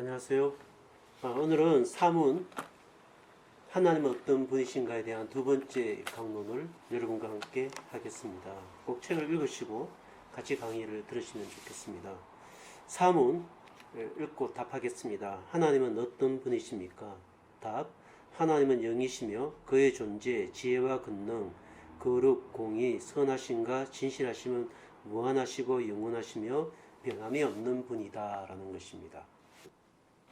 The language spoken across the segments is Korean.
안녕하세요. 오늘은 사문 하나님은 어떤 분이신가에 대한 두 번째 강론을 여러분과 함께 하겠습니다. 꼭 책을 읽으시고 같이 강의를 들으시면 좋겠습니다. 사문 읽고 답하겠습니다. 하나님은 어떤 분이십니까? 답. 하나님은 영이시며 그의 존재, 지혜와 권능, 거룩, 공의, 선하심과 진실하심은 무한하시고 영원하시며 변함이 없는 분이다 라는 것입니다.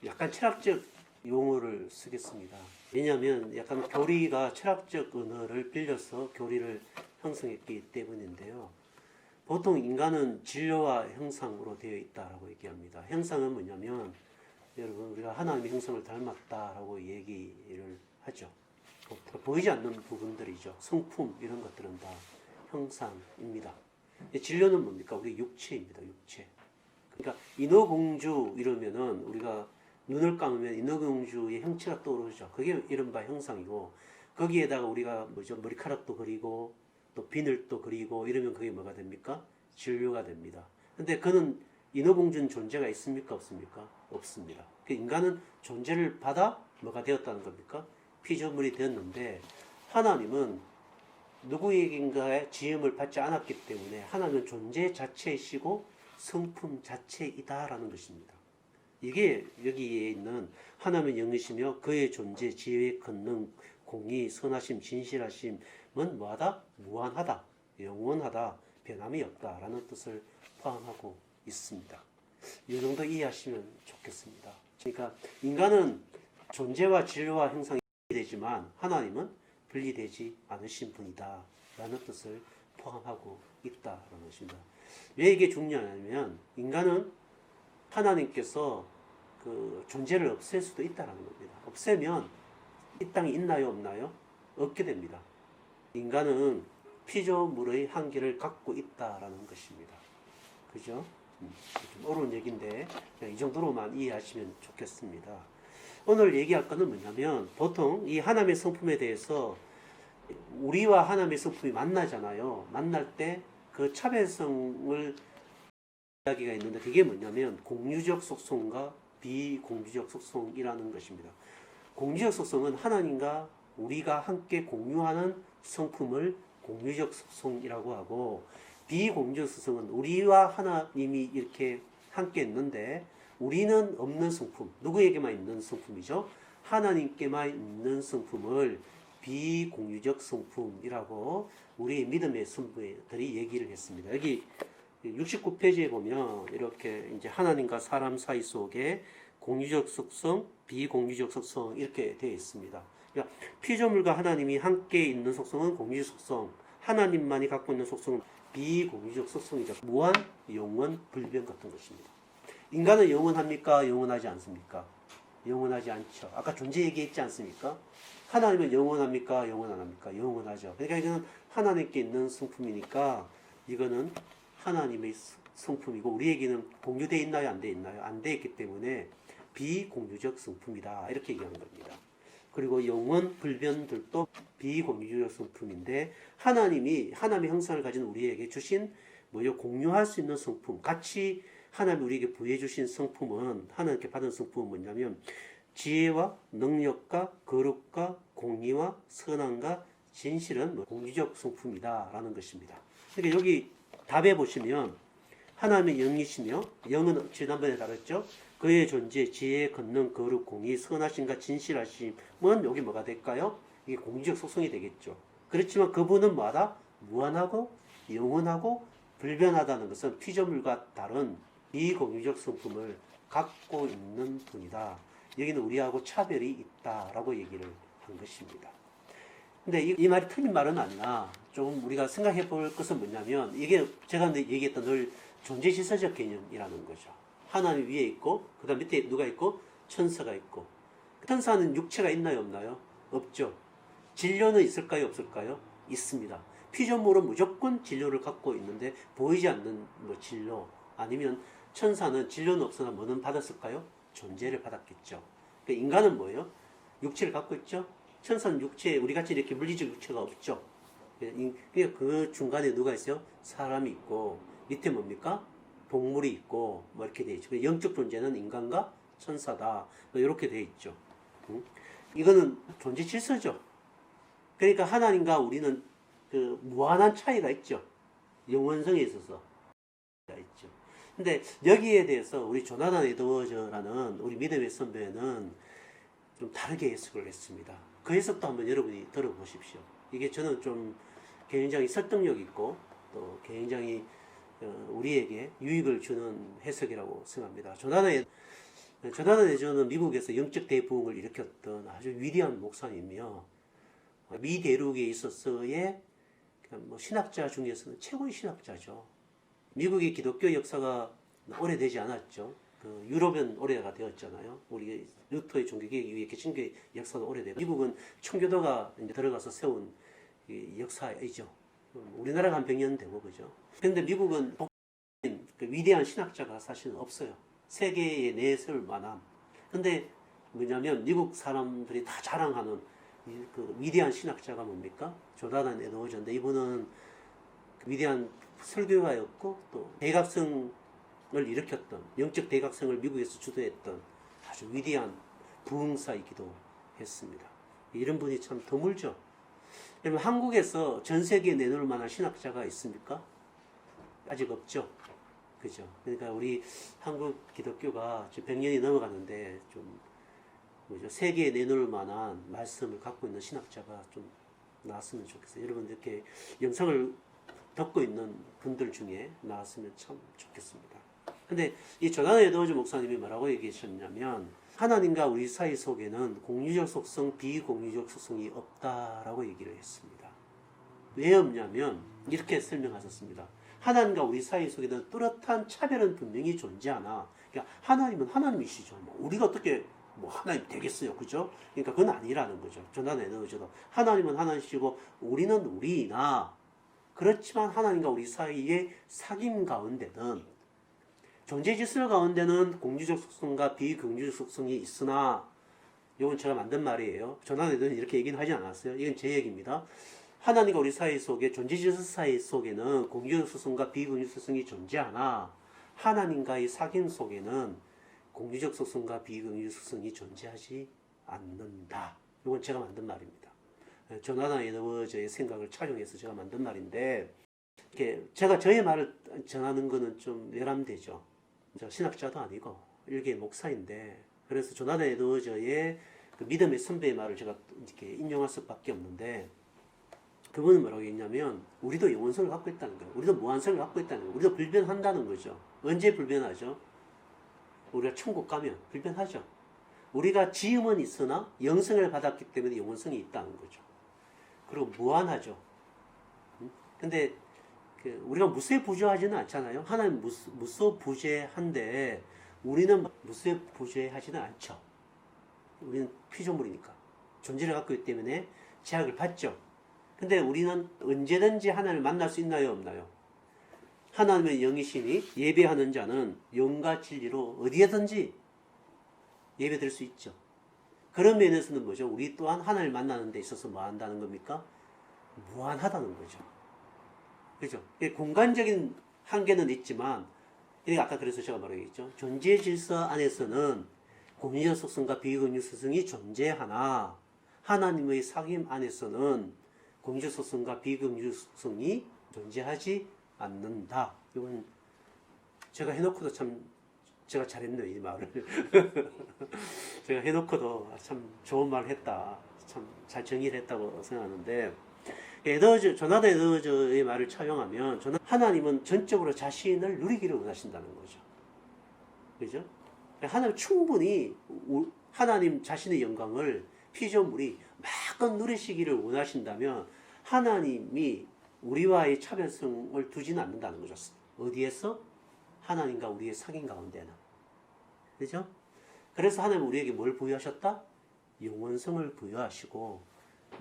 약간 철학적 용어를 쓰겠습니다. 왜냐하면 약간 교리가 철학적 언어를 빌려서 교리를 형성했기 때문인데요. 보통 인간은 진료와 형상으로 되어 있다라고 얘기합니다. 형상은 뭐냐면 여러분 우리가 하나님의 형상을 닮았다라고 얘기를 하죠. 보이지 않는 부분들이죠. 성품 이런 것들은 다 형상입니다. 진료는 뭡니까? 우리 육체입니다. 육체. 그러니까 인어공주 이러면은 우리가 눈을 감으면 인어공주의 형체가 떠오르죠. 그게 이른바 형상이고 거기에다가 우리가 머리카락도 그리고 또 비늘도 그리고 이러면 그게 뭐가 됩니까? 진료가 됩니다. 근데 그는 인어공주는 존재가 있습니까? 없습니까? 없습니다. 인간은 존재를 받아 뭐가 되었다는 겁니까? 피조물이 되었는데 하나님은 누구에겐가의 지음을 받지 않았기 때문에 하나님은 존재 자체이시고 성품 자체이다라는 것입니다. 이게 여기에 있는 하나님의 영이시며 그의 존재, 지혜의 권능, 공의, 선하심, 진실하심은 뭐하다? 무한하다, 영원하다, 변함이 없다라는 뜻을 포함하고 있습니다. 이 정도 이해하시면 좋겠습니다. 그러니까 인간은 존재와 진료와 형상이 분리되지만 하나님은 분리되지 않으신 분이다 라는 뜻을 포함하고 있다라는 것입니다. 왜 이게 중요하냐면 인간은 하나님께서 그 존재를 없앨 수도 있다는 겁니다. 없애면 이 땅에 있나요? 없나요? 없게 됩니다. 인간은 피조물의 한계를 갖고 있다라는 것입니다. 그죠? 좀 어려운 얘기인데 이 정도로만 이해하시면 좋겠습니다. 오늘 얘기할 거는 뭐냐면 보통 이 하나님의 성품에 대해서 우리와 하나님의 성품이 만나잖아요. 만날 때 그 차별성을 이야기가 있는데 그게 뭐냐면 공유적 속성과 비공유적 속성이라는 것입니다. 공유적 속성은 하나님과 우리가 함께 공유하는 성품을 공유적 속성이라고 하고 비공유적 속성은 우리와 하나님이 이렇게 함께 있는데 우리는 없는 성품, 누구에게만 있는 성품이죠? 하나님께만 있는 성품을 비공유적 성품이라고 우리 믿음의 선배들이 얘기를 했습니다. 여기 69페이지에 보면 이렇게 이제 하나님과 사람 사이 속에 공유적 속성, 비공유적 속성 이렇게 되어 있습니다. 그러니까 피조물과 하나님이 함께 있는 속성은 공유적 속성, 하나님만이 갖고 있는 속성은 비공유적 속성이죠. 무한, 영원, 불변 같은 것입니다. 인간은 영원합니까? 영원하지 않습니까? 영원하지 않죠. 아까 존재 얘기했지 않습니까? 하나님은 영원합니까? 영원 안 합니까? 영원하죠. 그러니까 이거는 하나님께 있는 성품이니까 이거는 하나님의 성품이고 우리에게는 공유되어 있나요? 안 되어 있나요? 안 되어 있기 때문에 비공유적 성품이다. 이렇게 얘기하는 겁니다. 그리고 영원, 불변들도 비공유적 성품인데 하나님의 형상을 가진 우리에게 주신 공유할 수 있는 성품, 같이 하나님이 우리에게 부여해 주신 성품은 하나님께 받은 성품은 뭐냐면 지혜와 능력과 거룩과 공의와 선함과 진실은 공유적 성품이다 라는 것입니다. 그러니까 여기 답에 보시면 하나님의 영이시며 영은 지난번에 다뤘죠. 그의 존재, 지혜, 권능, 거룩, 공의, 선하심과 진실하심은 여기 뭐가 될까요? 이게 공유적 속성이 되겠죠. 그렇지만 그분은 뭐하다? 무한하고 영원하고 불변하다는 것은 피조물과 다른 비공유적 성품을 갖고 있는 분이다. 여기는 우리하고 차별이 있다라고 얘기를 한 것입니다. 근데 이 말이 틀린 말은 아니라 좀 우리가 생각해 볼 것은 뭐냐면 이게 제가 얘기했던 늘 존재질서적 개념이라는 거죠. 하나님 위에 있고 그 다음 밑에 누가 있고 천사가 있고 천사는 육체가 있나요? 없나요? 없죠. 진료는 있을까요? 없을까요? 있습니다. 피조물은 무조건 진료를 갖고 있는데 보이지 않는 진료 아니면 천사는 진료는 없으나 뭐는 받았을까요? 존재를 받았겠죠. 그러니까 인간은 뭐예요? 육체를 갖고 있죠. 천사는 육체, 우리같이 이렇게 물리적 육체가 없죠. 그러니까 그 중간에 누가 있어요? 사람이 있고 밑에 뭡니까? 동물이 있고 이렇게 되어 있죠. 영적 존재는 인간과 천사다. 뭐 이렇게 돼 있죠. 이거는 존재 질서죠. 그러니까 하나님과 우리는 그 무한한 차이가 있죠. 영원성에 있어서 있죠. 근데 여기에 대해서 우리 조나단 에드워즈라는 우리 믿음의 선배는 좀 다르게 해석을 했습니다. 그 해석도 한번 여러분이 들어보십시오. 이게 저는 좀 굉장히 설득력 있고 또 굉장히 우리에게 유익을 주는 해석이라고 생각합니다. 조나단 에드워즈는 미국에서 영적 대부흥을 일으켰던 아주 위대한 목사님이며 미 대륙에 있어서의 뭐 신학자 중에서는 최고의 신학자죠. 미국의 기독교 역사가 오래되지 않았죠. 그 유럽은 오래가 되었잖아요. 우리 루터의 종교개혁 이후에 개신교의 역사도 오래되고 미국은 청교도가 이제 들어가서 세운 역사이죠. 우리나라가 한 100년 되고 그죠. 그런데 미국은 그 위대한 신학자가 사실은 없어요. 세계에 내세울 만한. 근데 뭐냐면 미국 사람들이 다 자랑하는 그 위대한 신학자가 뭡니까? 조나단 에드워즈인데 이분은 그 위대한 설교가였고 또 대각성을 일으켰던 영적 대각성을 미국에서 주도했던 아주 위대한 부흥사이기도 했습니다. 이런 분이 참 드물죠. 여러분 한국에서 전 세계에 내놓을 만한 신학자가 있습니까? 아직 없죠. 그죠? 그러니까 우리 한국 기독교가 지금 100년이 넘어가는데 좀 세계에 내놓을 만한 말씀을 갖고 있는 신학자가 좀 나왔으면 좋겠어요. 여러분 이렇게 영상을 듣고 있는 분들 중에 나왔으면 참 좋겠습니다. 근데 이 조나단 에드워즈 목사님이 뭐라고 얘기하셨냐면 하나님과 우리 사이 속에는 공유적 속성, 비공유적 속성이 없다라고 얘기를 했습니다. 왜 없냐면 이렇게 설명하셨습니다. 하나님과 우리 사이 속에는 뚜렷한 차별은 분명히 존재하나 그러니까 하나님은 하나님이시죠. 우리가 어떻게 하나님 되겠어요. 그죠? 그러니까 그건 아니라는 거죠. 조나단 에드워즈도 하나님은 하나님이시고 우리는 우리이나 그렇지만 하나님과 우리 사이의 사귐 가운데는 존재 질서 가운데는 공유적 속성과 비공유적 속성이 있으나 이건 제가 만든 말이에요. 조나단 에드워즈는 이렇게 얘기는 하지 않았어요. 이건 제 얘기입니다. 하나님과 우리 사이 속에 존재 질서 사이 속에는 공유적 속성과 비공유적 속성이 존재하나 하나님과의 사귐 속에는 공유적 속성과 비공유적 속성이 존재하지 않는다. 이건 제가 만든 말입니다. 조나단 에드워즈의 생각을 착용해서 제가 만든 말인데 제가 저의 말을 전하는 거는 좀 외람되죠. 저 신학자도 아니고 일개 목사인데 그래서 조나단 에드워즈의 그 믿음의 선배의 말을 제가 이렇게 인용할 수밖에 없는데 그분은 뭐라고 했냐면 우리도 영원성을 갖고 있다는 거예요. 우리도 무한성을 갖고 있다는 거예요. 우리도 불변한다는 거죠. 언제 불변하죠? 우리가 천국 가면 불변하죠. 우리가 지음은 있으나 영성을 받았기 때문에 영원성이 있다는 거죠. 그리고 무한하죠. 근데 우리가 무쇠부재하지는 않잖아요. 하나님 무소부재한데 우리는 무쇠부재하지는 않죠. 우리는 피조물이니까 존재를 갖고 있기 때문에 제약을 받죠. 근데 우리는 언제든지 하나님을 만날 수 있나요? 없나요? 하나님의 영이시니 예배하는 자는 영과 진리로 어디에든지 예배드릴 수 있죠. 그런 면에서는 뭐죠? 우리 또한 하나님을 만나는 데 있어서 뭐 한다는 겁니까? 무한하다는 거죠. 그죠? 공간적인 한계는 있지만 아까 그래서 제가 말하겠죠. 존재 질서 안에서는 공유적 속성과 비공유적 속성이 존재하나 하나님의 사귐 안에서는 공유적 속성과 비공유적 속성이 존재하지 않는다. 이건 제가 해놓고도 참 제가 잘했네요. 이 말을. 제가 해놓고도 참 좋은 말을 했다. 참 잘 정의를 했다고 생각하는데 조나단 에드워즈의 말을 차용하면 하나님은 전적으로 자신을 누리기를 원하신다는 거죠. 그죠? 하나님 충분히 하나님 자신의 영광을 피조물이 마음껏 누리시기를 원하신다면 하나님이 우리와의 차별성을 두지는 않는다는 거죠. 어디에서? 하나님과 우리의 사귐 가운데는. 그죠? 그래서 하나님은 우리에게 뭘 부여하셨다? 영원성을 부여하시고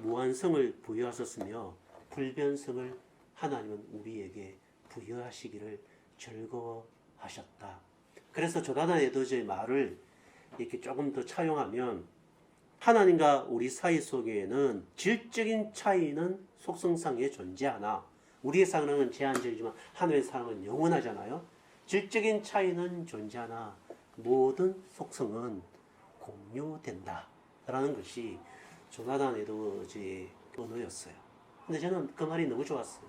무한성을 부여하셨으며 불변성을 하나님은 우리에게 부여하시기를 즐거워하셨다. 그래서 조나단 에드워즈의 말을 이렇게 조금 더 차용하면 하나님과 우리 사이 속에는 질적인 차이는 속성상에 존재하나 우리의 사랑은 제한적이지만 하나님의 사랑은 영원하잖아요. 질적인 차이는 존재하나 모든 속성은 공유된다 라는 것이 조나단 에드워즈의 언어였어요. 근데 저는 그 말이 너무 좋았어요.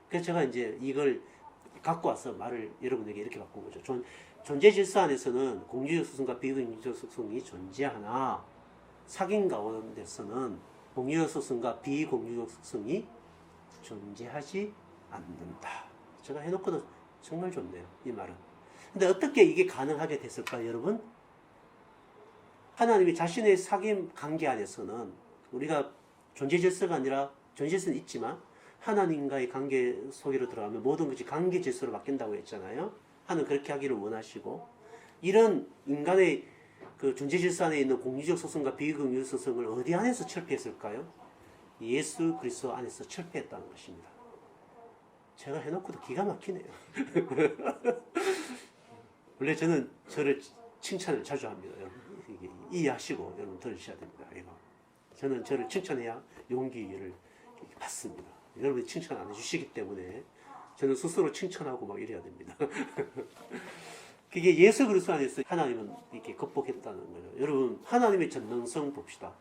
그래서 제가 이제 이걸 갖고 와서 말을 여러분에게 이렇게 바꾼 거죠. 존재 질서 안에서는 공유적 속성과 비공유적 속성이 존재하나 사귐 가운데서는 공유적 속성과 비공유적 속성이 존재하지 않는다. 제가 해놓고도 정말 좋네요. 이 말은. 근데 어떻게 이게 가능하게 됐을까요, 여러분? 하나님이 자신의 사귐 관계 안에서는 우리가 존재 질서가 아니라 존재 질서는 있지만 하나님과의 관계 속으로 들어가면 모든 것이 관계 질서로 바뀐다고 했잖아요. 하나님 그렇게 하기를 원하시고 이런 인간의 그 존재 질서 안에 있는 공유적 속성과 비공유적 속성을 어디 안에서 철폐했을까요? 예수 그리스도 안에서 철폐했다는 것입니다. 제가 해놓고도 기가 막히네요. 원래 저는 저를 칭찬을 자주 합니다. 이해하시고 여러분 들으셔야 됩니다. 이거. 저는 저를 칭찬해야 용기를 받습니다. 여러분이 칭찬 안 해주시기 때문에 저는 스스로 칭찬하고 막 이래야 됩니다. 그게 예수 그리스도 안에서 하나님은 이렇게 극복했다는 거예요. 여러분 하나님의 전능성 봅시다.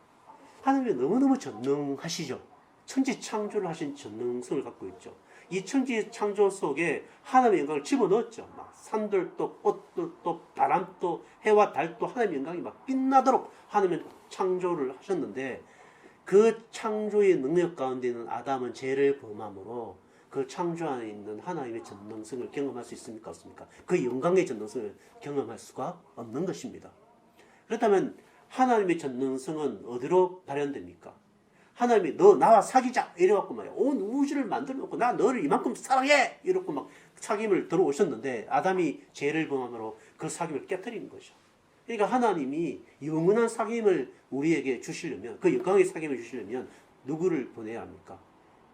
하나님이 너무너무 전능하시죠. 천지 창조를 하신 전능성을 갖고 있죠. 이 천지 창조 속에 하나님의 영광을 집어넣었죠. 막 산들도 꽃들도 바람도 해와 달도 하나님의 영광이 막 빛나도록 하나님은 창조를 하셨는데 그 창조의 능력 가운데는 아담은 죄를 범함으로 그 창조 안에 있는 하나님의 전능성을 경험할 수 있습니까? 없습니까? 그 영광의 전능성을 경험할 수가 없는 것입니다. 그렇다면 하나님의 전능성은 어디로 발현됩니까? 하나님이 너 나와 사귀자 이래갖고 말이야 온 우주를 만들어 놓고 나 너를 이만큼 사랑해 이러고 막 사귐을 들어오셨는데 아담이 죄를 범함으로 그 사귐을 깨뜨리는 거죠. 그러니까 하나님이 영원한 사귐을 우리에게 주시려면 그 영광의 사귐을 주시려면 누구를 보내야 합니까?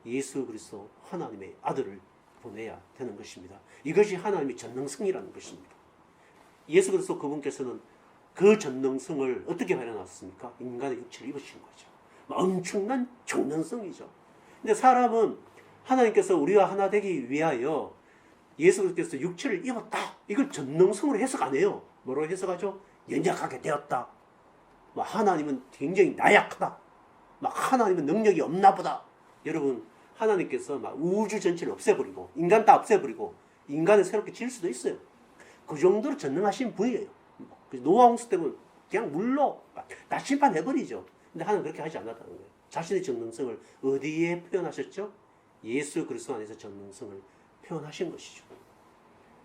예수 그리스도 하나님의 아들을 보내야 되는 것입니다. 이것이 하나님의 전능성이라는 것입니다. 예수 그리스도 그분께서는 그 전능성을 어떻게 발현하셨습니까? 인간의 육체를 입으신 거죠. 엄청난 전능성이죠. 근데 사람은 하나님께서 우리와 하나 되기 위하여 예수 그리스도께서 육체를 입었다. 이걸 전능성으로 해석 안 해요. 뭐로 해석하죠? 연약하게 되었다. 하나님은 굉장히 나약하다. 하나님은 능력이 없나 보다. 여러분 하나님께서 우주 전체를 없애버리고 인간 다 없애버리고 인간을 새롭게 지을 수도 있어요. 그 정도로 전능하신 분이에요. 노아 홍수 때문에 그냥 물로 다 심판해버리죠. 근데 하나님은 그렇게 하지 않았다는 거예요. 자신의 전능성을 어디에 표현하셨죠? 예수 그리스도 안에서 전능성을 표현하신 것이죠.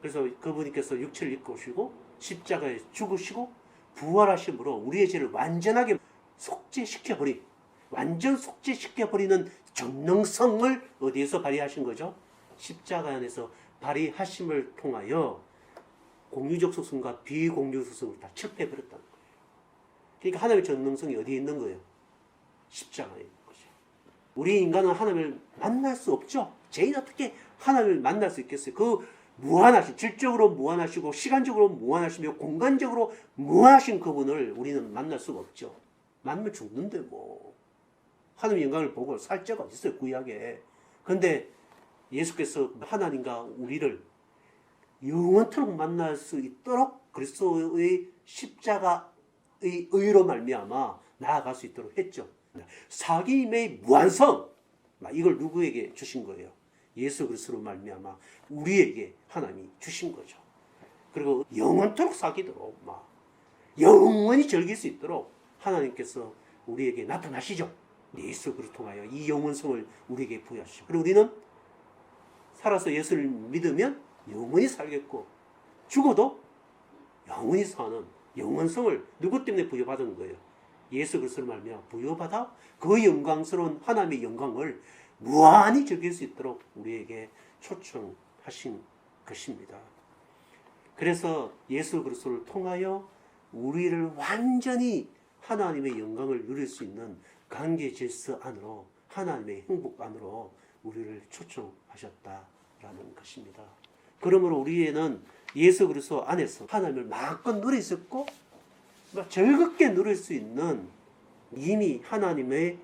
그래서 그분께서 육체를 입고 오시고 십자가에 죽으시고 부활하심으로 우리의 죄를 완전하게 속죄시켜버린 완전 속죄시켜버리는 전능성을 어디에서 발휘하신 거죠? 십자가 안에서 발휘하심을 통하여 공유적 속성과 비공유적 속성을 다 철폐해버렸다는 거예요. 그러니까 하나님의 전능성이 어디에 있는 거예요? 십자가에 있는 거죠. 우리 인간은 하나님을 만날 수 없죠. 죄인 어떻게 하나님을 만날 수 있겠어요? 그 무한하신, 질적으로 무한하시고 시간적으로 무한하시며 공간적으로 무한하신 그분을 우리는 만날 수가 없죠. 만나면 죽는데 뭐. 하나님의 영광을 보고 살 자가 어디 있어요, 구약에. 그런데 예수께서 하나님과 우리를 영원토록 만날 수 있도록 그리스도의 십자가의 의로 말미암아 나아갈 수 있도록 했죠. 사귐의 무한성, 이걸 누구에게 주신 거예요? 예수 그리스도로 말미암아 우리에게 하나님이 주신 거죠. 그리고 영원토록 사귀도록 영원히 즐길 수 있도록 하나님께서 우리에게 나타나시죠. 예수 그리스도 통하여 이 영원성을 우리에게 부여하시죠. 그리고 우리는 살아서 예수를 믿으면 영원히 살겠고 죽어도 영원히 사는 영원성을 누구 때문에 부여받은 거예요? 예수 그리스도를 말미암아 부여받아 그 영광스러운 하나님의 영광을 무한히 즐길 수 있도록 우리에게 초청하신 것입니다. 그래서 예수 그리스도를 통하여 우리를 완전히 하나님의 영광을 누릴 수 있는 관계 질서 안으로 하나님의 행복 안으로 우리를 초청하셨다라는 것입니다. 그러므로 우리에는 예수 그리스도 안에서 하나님을 마음껏 누릴 수 있고 즐겁게 누릴 수 있는 이미 하나님의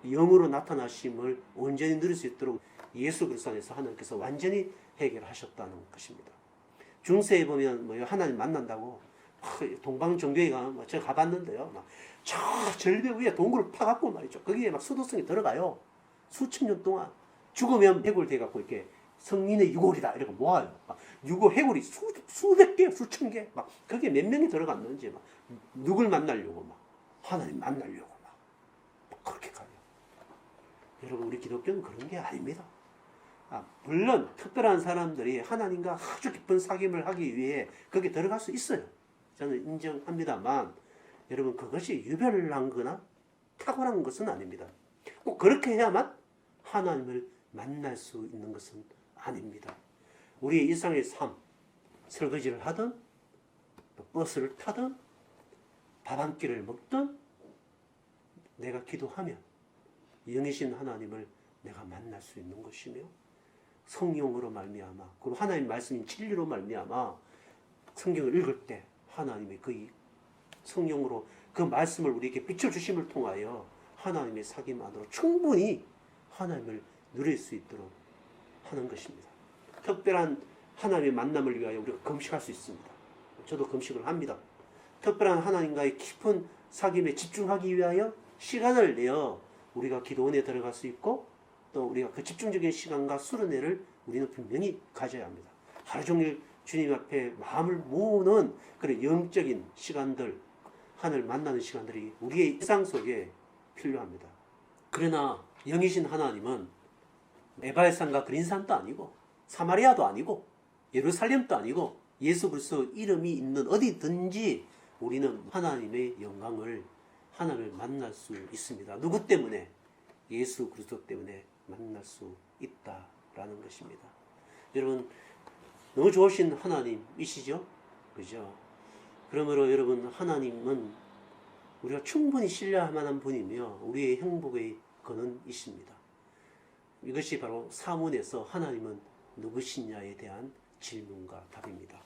영으로 나타나심을 온전히 누릴 수 있도록 예수 그리스도 안에서 하나님께서 완전히 해결하셨다는 것입니다. 중세에 보면 하나님 만난다고 동방정교회가 제가 가봤는데요. 막 저 절벽 위에 동굴을 파갖고 말이죠. 거기에 막 수도성이 들어가요. 수천 년 동안 죽으면 해골돼갖고 이렇게 성인의 유골이다 이러고 모아요. 막 유골 해골이 수백 개, 수천 개, 막 거기에 몇 명이 들어갔는지 막 누굴 만나려고 막 하나님 만나려고 막 그렇게 가요. 여러분 우리 기독교는 그런 게 아닙니다. 물론 특별한 사람들이 하나님과 아주 깊은 사귐을 하기 위해 거기 들어갈 수 있어요. 저는 인정합니다만 여러분 그것이 유별난 거나 탁월한 것은 아닙니다. 꼭 그렇게 해야만 하나님을 만날 수 있는 것은 아닙니다. 우리의 일상의 삶, 설거지를 하든 버스를 타든 밥 한 끼를 먹든 내가 기도하면 영이신 하나님을 내가 만날 수 있는 것이며 성령으로 말미암아 그리고 하나님 말씀인 진리로 말미암아 성경을 읽을 때 하나님의 그 성령으로 그 말씀을 우리에게 비춰주심을 통하여 하나님의 사귐 안으로 충분히 하나님을 누릴 수 있도록 하는 것입니다. 특별한 하나님의 만남을 위하여 우리가 금식할 수 있습니다. 저도 금식을 합니다. 특별한 하나님과의 깊은 사귐에 집중하기 위하여 시간을 내어 우리가 기도원에 들어갈 수 있고 또 우리가 그 집중적인 시간과 수련회를 우리는 분명히 가져야 합니다. 하루 종일 주님 앞에 마음을 모으는 그런 영적인 시간들, 하나님을 만나는 시간들이 우리의 일상 속에 필요합니다. 그러나 영이신 하나님은 에바의 산과 그린산도 아니고 사마리아도 아니고 예루살렘도 아니고 예수 그리스도 이름이 있는 어디든지 우리는 하나님의 영광을 하나님을 만날 수 있습니다. 누구 때문에? 예수 그리스도 때문에 만날 수 있다라는 것입니다. 여러분 너무 좋으신 하나님이시죠? 그죠? 그러므로 여러분 하나님은 우리가 충분히 신뢰할 만한 분이며 우리의 행복의 근원이십니다. 이것이 바로 사문에서 하나님은 누구시냐에 대한 질문과 답입니다.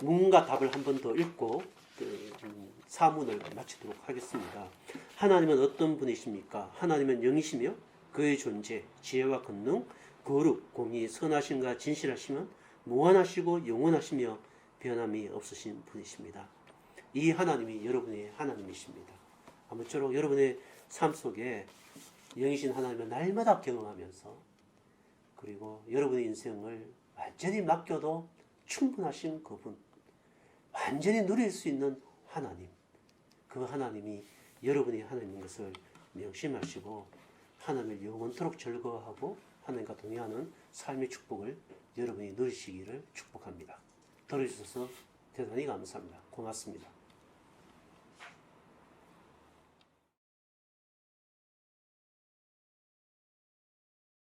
문과 답을 한 번 더 읽고 사문을 마치도록 하겠습니다. 하나님은 어떤 분이십니까? 하나님은 영이시며 그의 존재, 지혜와 권능, 거룩, 공의, 선하심과 진실하심은 무한하시고 영원하시며 변함이 없으신 분이십니다. 이 하나님이 여러분의 하나님이십니다. 아무쪼록 여러분의 삶 속에 영이신 하나님을 날마다 경험하면서 그리고 여러분의 인생을 완전히 맡겨도 충분하신 그분, 완전히 누릴 수 있는 하나님, 그 하나님이 여러분의 하나님인 것을 명심하시고 하나님을 영원토록 즐거워하고 하나님과 동행하는 삶의 축복을 여러분이 누리시기를 축복합니다. 들어주셔서 대단히 감사합니다. 고맙습니다.